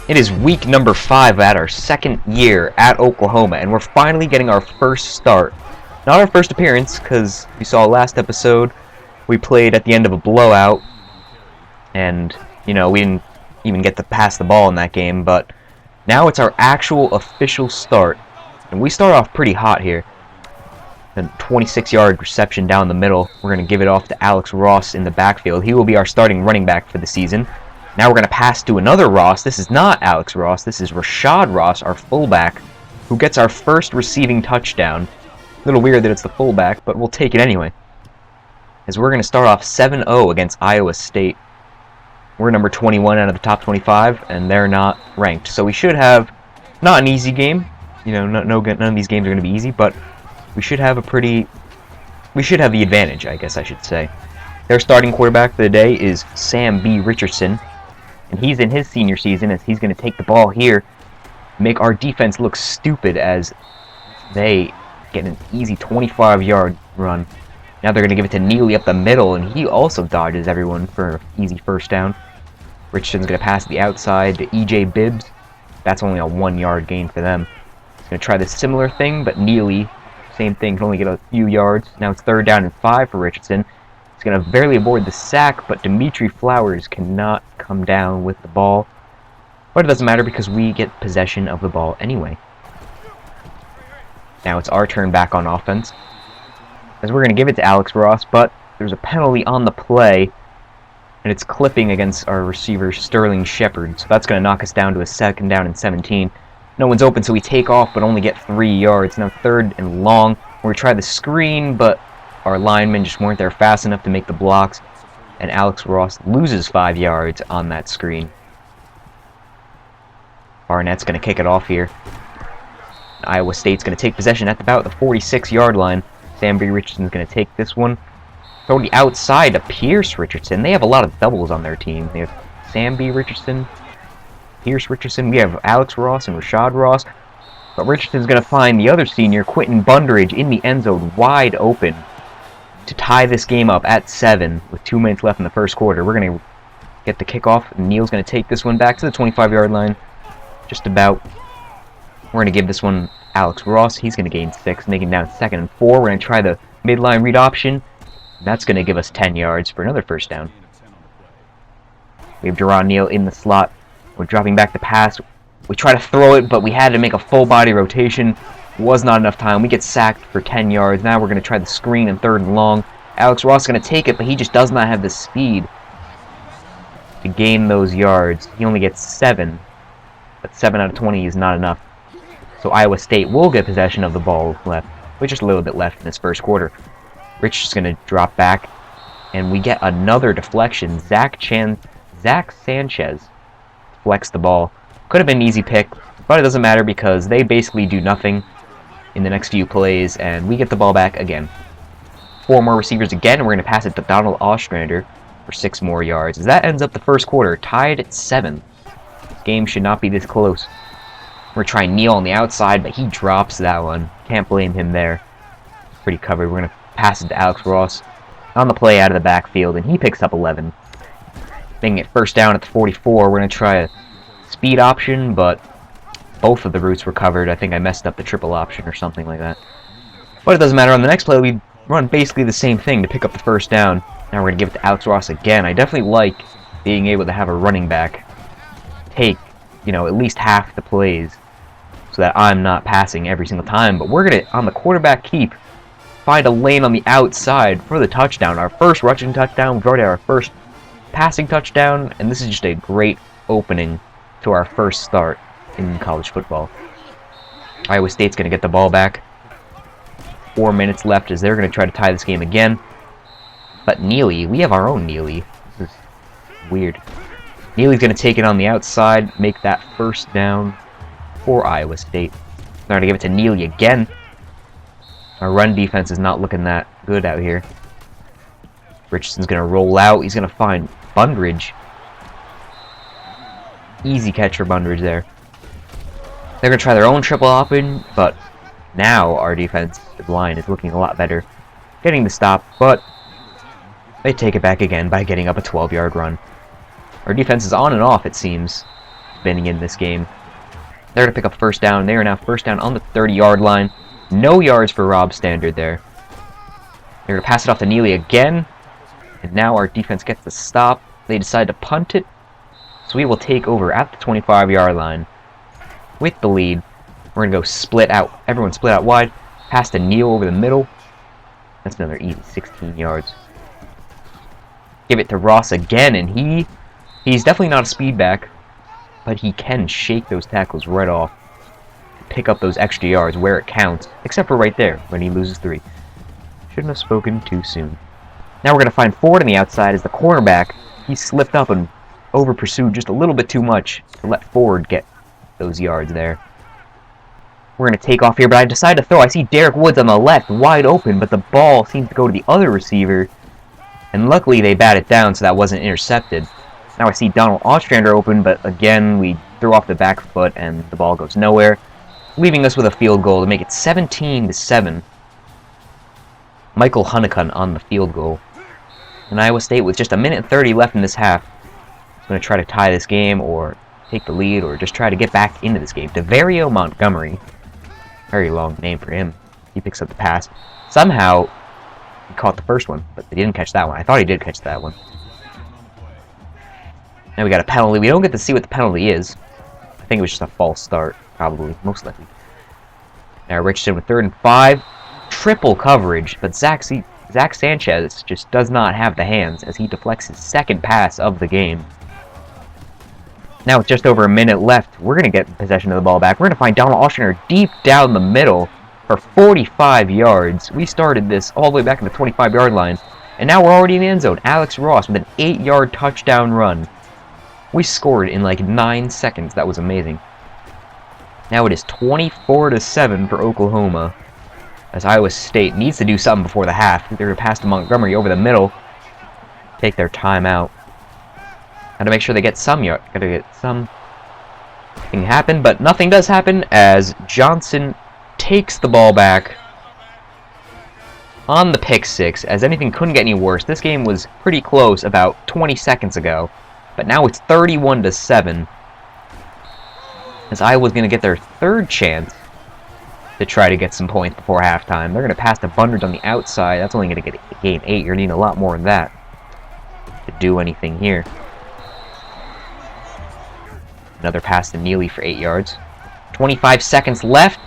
It is week number 5 at our second year at Oklahoma, and we're finally getting our first start. Not our first appearance, because you saw last episode, we played at the end of a blowout, and, we didn't even get to pass the ball in that game, but now it's our actual official start. And we start off pretty hot here. A 26-yard reception down the middle. We're going to give it off to Alex Ross in the backfield. He will be our starting running back for the season. Now we're going to pass to another Ross. This is not Alex Ross. This is Rashad Ross, our fullback, who gets our first receiving touchdown. A little weird that it's the fullback, but we'll take it anyway. As we're going to start off 7-0 against Iowa State. We're number 21 out of the top 25, and they're not ranked. So we should have not an easy game. None of these games are going to be easy, but we should have the advantage, I guess I should say. Their starting quarterback for the day is Sam B. Richardson, and he's in his senior season as he's going to take the ball here, make our defense look stupid as they get an easy 25-yard run. Now they're going to give it to Neely up the middle, and he also dodges everyone for an easy first down. Richardson's going to pass the outside to E.J. Bibbs. That's only a 1-yard gain for them. He's going to try the similar thing, but Neely, same thing, can only get a few yards. Now it's 3rd down and 5 for Richardson. He's going to barely avoid the sack, but Dimitri Flowers cannot come down with the ball. But it doesn't matter because we get possession of the ball anyway. Now it's our turn back on offense, as we're going to give it to Alex Ross, but there's a penalty on the play, and it's clipping against our receiver, Sterling Shepard. So that's going to knock us down to a 2nd down and 17. No one's open, so we take off, but only get 3 yards. Now 3rd and long. We try the screen, but our linemen just weren't there fast enough to make the blocks, and Alex Ross loses 5 yards on that screen. Barnett's going to kick it off here. Iowa State's going to take possession at about the 46-yard line. Sam B. Richardson's going to take this one. Throw the outside to Pierce Richardson. They have a lot of doubles on their team. They have Sam B. Richardson, Pierce Richardson. We have Alex Ross and Rashad Ross. But Richardson's going to find the other senior, Quentin Bundridge, in the end zone wide open to tie this game up at 7 with 2 minutes left in the first quarter. We're going to get the kickoff. Neal's going to take this one back to the 25-yard line. Just about. We're going to give this one Alex Ross. He's going to gain 6, making down 2nd and 4. We're going to try the midline read option. That's going to give us 10 yards for another first down. We have Jerron Neal in the slot. We're dropping back the pass. We try to throw it, but we had to make a full body rotation. Was not enough time. We get sacked for 10 yards. Now we're going to try the screen in 3rd and long. Alex Ross is going to take it, but he just does not have the speed to gain those yards. He only gets 7, but 7 out of 20 is not enough. So Iowa State will get possession of the ball left, with just a little bit left in this first quarter. Rich is going to drop back, and we get another deflection. Zach Sanchez deflects the ball. Could have been an easy pick, but it doesn't matter because they basically do nothing in the next few plays, and we get the ball back again. 4 more receivers again, and we're going to pass it to Donald Ostrander for 6 more yards. As that ends up the first quarter, tied at 7. This game should not be this close. We're trying Neal on the outside, but he drops that one. Can't blame him there. Pretty covered. We're going to pass it to Alex Ross on the play out of the backfield, and he picks up 11. Making it 1st down at the 44. We're going to try a speed option, but both of the routes were covered. I think I messed up the triple option or something like that. But it doesn't matter. On the next play, we run basically the same thing to pick up the 1st down. Now we're going to give it to Alex Ross again. I definitely like being able to have a running back take, at least half the plays so that I'm not passing every single time. But we're going to, on the quarterback keep, find a lane on the outside for the touchdown. Our first rushing touchdown. We've already had our first passing touchdown, and this is just a great opening to our first start in college football. Iowa State's going to get the ball back. 4 minutes left as they're going to try to tie this game again. But Neely, we have our own Neely. This is weird. Neely's going to take it on the outside, make that 1st down for Iowa State. They're going to give it to Neely again. Our run defense is not looking that good out here. Richardson's going to roll out. He's going to find Bundridge. Easy catch for Bundridge there. They're going to try their own triple option, but now our defensive line is looking a lot better. Getting the stop, but they take it back again by getting up a 12-yard run. Our defense is on and off, it seems. spinning in this game. They're going to pick up first down. They are now first down on the 30-yard line. No yards for Rob Standard there. They're going to pass it off to Neely again. And now our defense gets the stop. They decide to punt it. So we will take over at the 25-yard line with the lead. We're going to go split out. Everyone split out wide. Pass to Neal over the middle. That's another easy 16 yards. Give it to Ross again, and he's definitely not a speed back, but he can shake those tackles right off. Pick up those extra yards where it counts, except for right there, when he loses 3. Shouldn't have spoken too soon. Now we're going to find Ford on the outside as the cornerback. He slipped up and over-pursued just a little bit too much to let Ford get those yards there. We're going to take off here, but I decide to throw. I see Derek Woods on the left, wide open, but the ball seems to go to the other receiver. And luckily they bat it down so that wasn't intercepted. Now I see Donald Ostrander open, but again we threw off the back foot and the ball goes nowhere, leaving us with a field goal to make it 17-7. Michael Hunnicutt on the field goal. And Iowa State, with just 1:30 left in this half, is going to try to tie this game or take the lead or just try to get back into this game. DeVario Montgomery. Very long name for him. He picks up the pass. Somehow, he caught the first one, but he didn't catch that one. I thought he did catch that one. Now we got a penalty. We don't get to see what the penalty is. I think it was just a false start, probably, most likely. Now Richardson with 3rd and 5. Triple coverage, but Zach Sanchez just does not have the hands as he deflects his second pass of the game. Now with just over a minute left, we're going to get possession of the ball back. We're going to find Donald Ostrander deep down the middle for 45 yards. We started this all the way back in the 25-yard line, and now we're already in the end zone. Alex Ross with an 8-yard touchdown run. We scored in like 9 seconds. That was amazing. Now it is 24-7 for Oklahoma, as Iowa State needs to do something before the half. They're going to pass to Montgomery over the middle, take their time out. Got to make sure they get some yard. Got to get something happen, but nothing does happen as Johnson takes the ball back on the pick six, as anything couldn't get any worse. This game was pretty close about 20 seconds ago, but now it's 31-7, as Iowa's going to get their 3rd chance to try to get some points before halftime. They're going to pass to Bundard on the outside. That's only going to get gain 8. You're needing a lot more than that to do anything here. Another pass to Neely for 8 yards. 25 seconds left.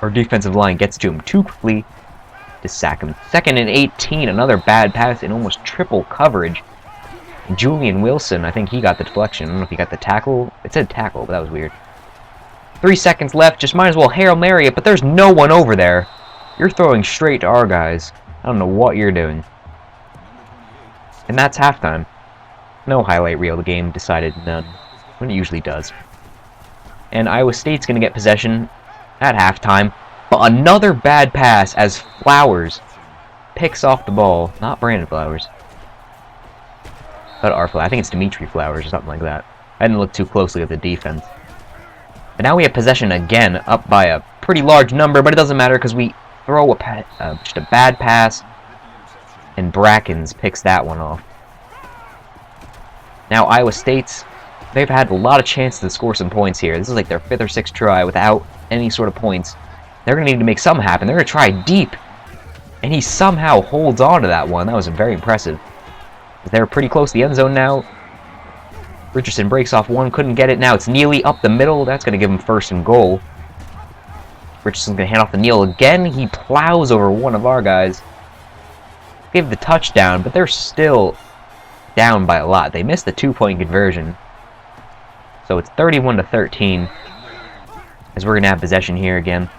Our defensive line gets to him too quickly to sack him. 2nd and 18. Another bad pass in almost triple coverage. Julian Wilson, I think he got the deflection. I don't know if he got the tackle. It said tackle, but that was weird. 3 seconds left. Just might as well Hail Mary it, but there's no one over there. You're throwing straight to our guys. I don't know what you're doing. And that's halftime. No highlight reel. The game decided none. When it usually does. And Iowa State's going to get possession at halftime. But another bad pass as Flowers picks off the ball. Not Brandon Flowers. But our Flowers. I think it's Dimitri Flowers or something like that. I didn't look too closely at the defense. But now we have possession again, up by a pretty large number, but it doesn't matter because we throw just a bad pass, and Brackens picks that one off. Now Iowa State's, they've had a lot of chances to score some points here. This is like their 5th or 6th try without any sort of points. They're going to need to make something happen. They're going to try deep, and he somehow holds on to that one. That was very impressive. They're pretty close to the end zone now. Richardson breaks off one, couldn't get it. Now it's Neely up the middle. That's going to give him 1st and goal. Richardson's going to hand off to Neal again. He plows over one of our guys. Give the touchdown, but they're still down by a lot. They missed the 2-point conversion. So it's 31-13, as we're going to have possession here again.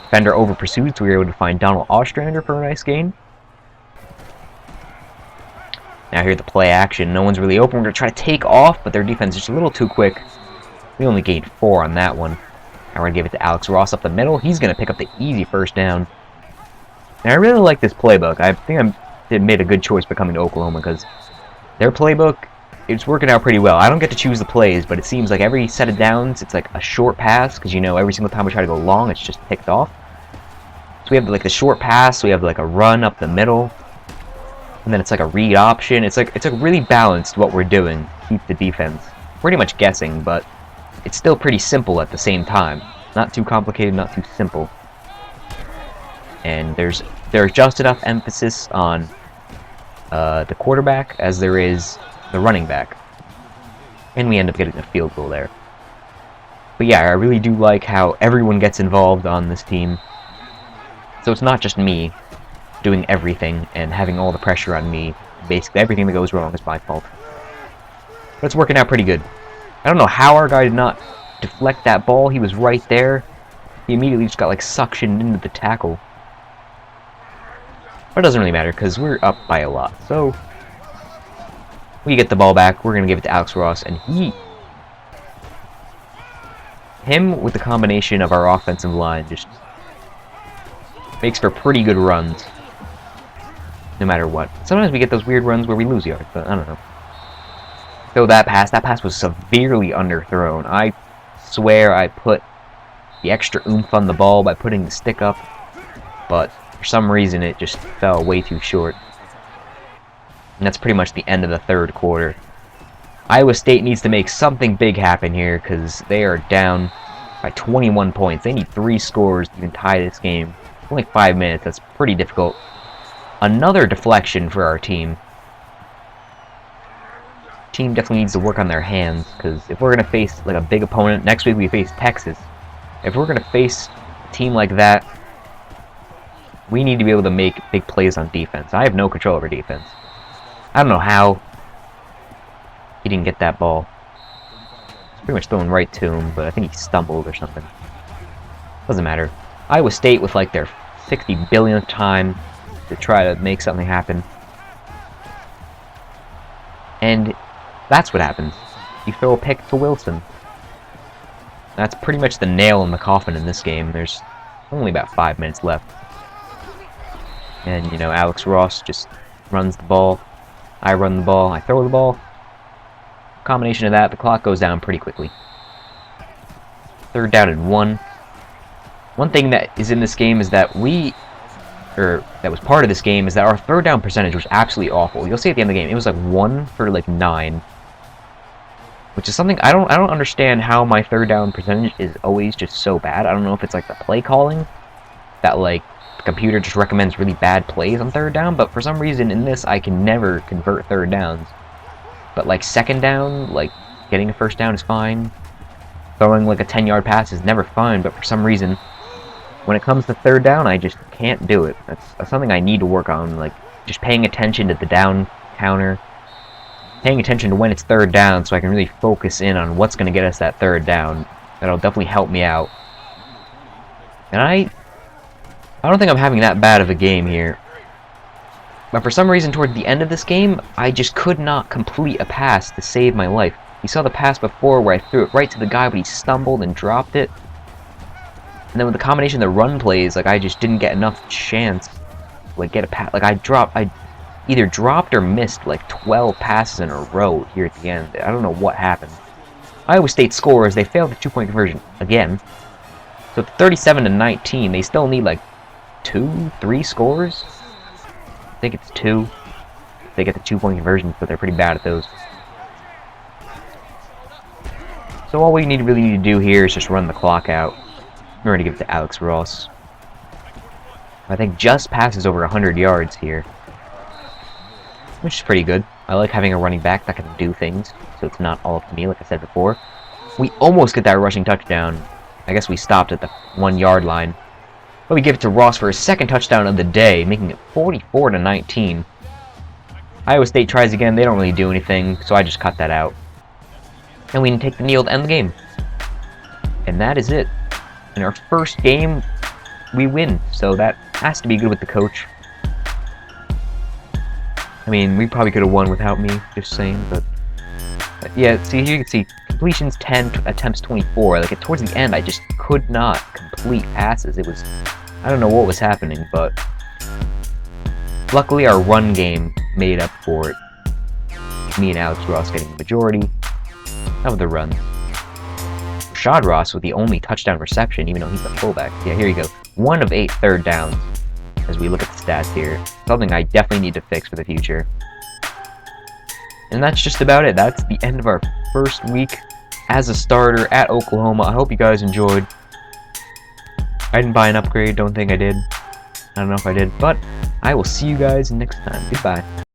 Defender over pursued, so we were able to find Donald Ostrander for a nice gain. Now here the play action. No one's really open. We're going to try to take off, but their defense is just a little too quick. We only gained 4 on that one. Now we're going to give it to Alex Ross up the middle. He's going to pick up the easy 1st down. Now I really like this playbook. I think I made a good choice by coming to Oklahoma because their playbook, it's working out pretty well. I don't get to choose the plays, but it seems like every set of downs, it's like a short pass because, you know, every single time we try to go long, it's just picked off. So we have like the short pass, we have like a run up the middle, and then it's like a read option. It's like really balanced what we're doing. Keep the defense pretty much guessing, but it's still pretty simple at the same time. Not too complicated, not too simple. And there's just enough emphasis on the quarterback as there is the running back. And we end up getting a field goal there. But yeah, I really do like how everyone gets involved on this team. So it's not just me doing everything and having all the pressure on me. Basically, everything that goes wrong is my fault. But it's working out pretty good. I don't know how our guy did not deflect that ball. He was right there. He immediately just got like suctioned into the tackle. But it doesn't really matter because we're up by a lot. So we get the ball back. We're going to give it to Alex Ross. And him with the combination of our offensive line just makes for pretty good runs. No matter what. Sometimes we get those weird runs where we lose yards, but I don't know. So that pass was severely underthrown. I swear I put the extra oomph on the ball by putting the stick up, but for some reason it just fell way too short. And that's pretty much the end of the third quarter. Iowa State needs to make something big happen here because they are down by 21 points. They need 3 scores to even tie this game. Only 5 minutes, that's pretty difficult. Another deflection for our team. Team definitely needs to work on their hands, because if we're going to face like a big opponent, next week we face Texas. If we're going to face a team like that, we need to be able to make big plays on defense. I have no control over defense. I don't know how he didn't get that ball. It's pretty much thrown right to him, but I think he stumbled or something. Doesn't matter. Iowa State with like their 60 billionth time to try to make something happen. And that's what happens. You throw a pick to Wilson. That's pretty much the nail in the coffin in this game. There's only about 5 minutes left. And, you know, Alex Ross just runs the ball. I run the ball. I throw the ball. Combination of that, the clock goes down pretty quickly. 3rd down and 1. One thing that is in this game is that that was part of this game, is that our 3rd down percentage was absolutely awful. You'll see at the end of the game, it was like 1 for like 9. Which is something, I don't understand how my 3rd down percentage is always just so bad. I don't know if it's like the play calling, that like the computer just recommends really bad plays on 3rd down, but for some reason in this I can never convert 3rd downs. But like 2nd down, like getting a 1st down is fine. Throwing like a 10-yard pass is never fine, but for some reason when it comes to 3rd down, I just can't do it. That's something I need to work on, like just paying attention to the down counter, paying attention to when it's 3rd down so I can really focus in on what's going to get us that 3rd down. That'll definitely help me out. And I don't think I'm having that bad of a game here. But for some reason toward the end of this game, I just could not complete a pass to save my life. You saw the pass before where I threw it right to the guy, but he stumbled and dropped it. And then with the combination of the run plays, like I just didn't get enough chance to like get a pass. Like I either dropped or missed like 12 passes in a row here at the end. I don't know what happened. Iowa State scores. They failed the 2-point conversion again. So 37-19. They still need like 2-3 scores. I think it's 2. They get the 2-point conversions, but they're pretty bad at those. So all we really need to do here is just run the clock out. I'm going to give it to Alex Ross. I think just passes over 100 yards here, which is pretty good. I like having a running back that can do things, so it's not all up to me, like I said before. We almost get that rushing touchdown. I guess we stopped at the 1-yard line. But we give it to Ross for his 2nd touchdown of the day, making it 44-19. Iowa State tries again. They don't really do anything, so I just cut that out. And we can take the kneel to end the game. And that is it. In our first game, we win, so that has to be good with the coach. I mean, we probably could have won without me, just saying, but yeah, see, here you can see completions 10, attempts 24. Like, towards the end, I just could not complete passes. It was, I don't know what was happening, but luckily our run game made up for it. Me and Alex Ross getting the majority of the runs. Rashad Ross with the only touchdown reception, even though he's the fullback. Yeah, here you go. 1 of 8 3rd downs, as we look at the stats here. Something I definitely need to fix for the future. And that's just about it. That's the end of our first week as a starter at Oklahoma. I hope you guys enjoyed. I didn't buy an upgrade, don't think I did. I don't know if I did, but I will see you guys next time. Goodbye.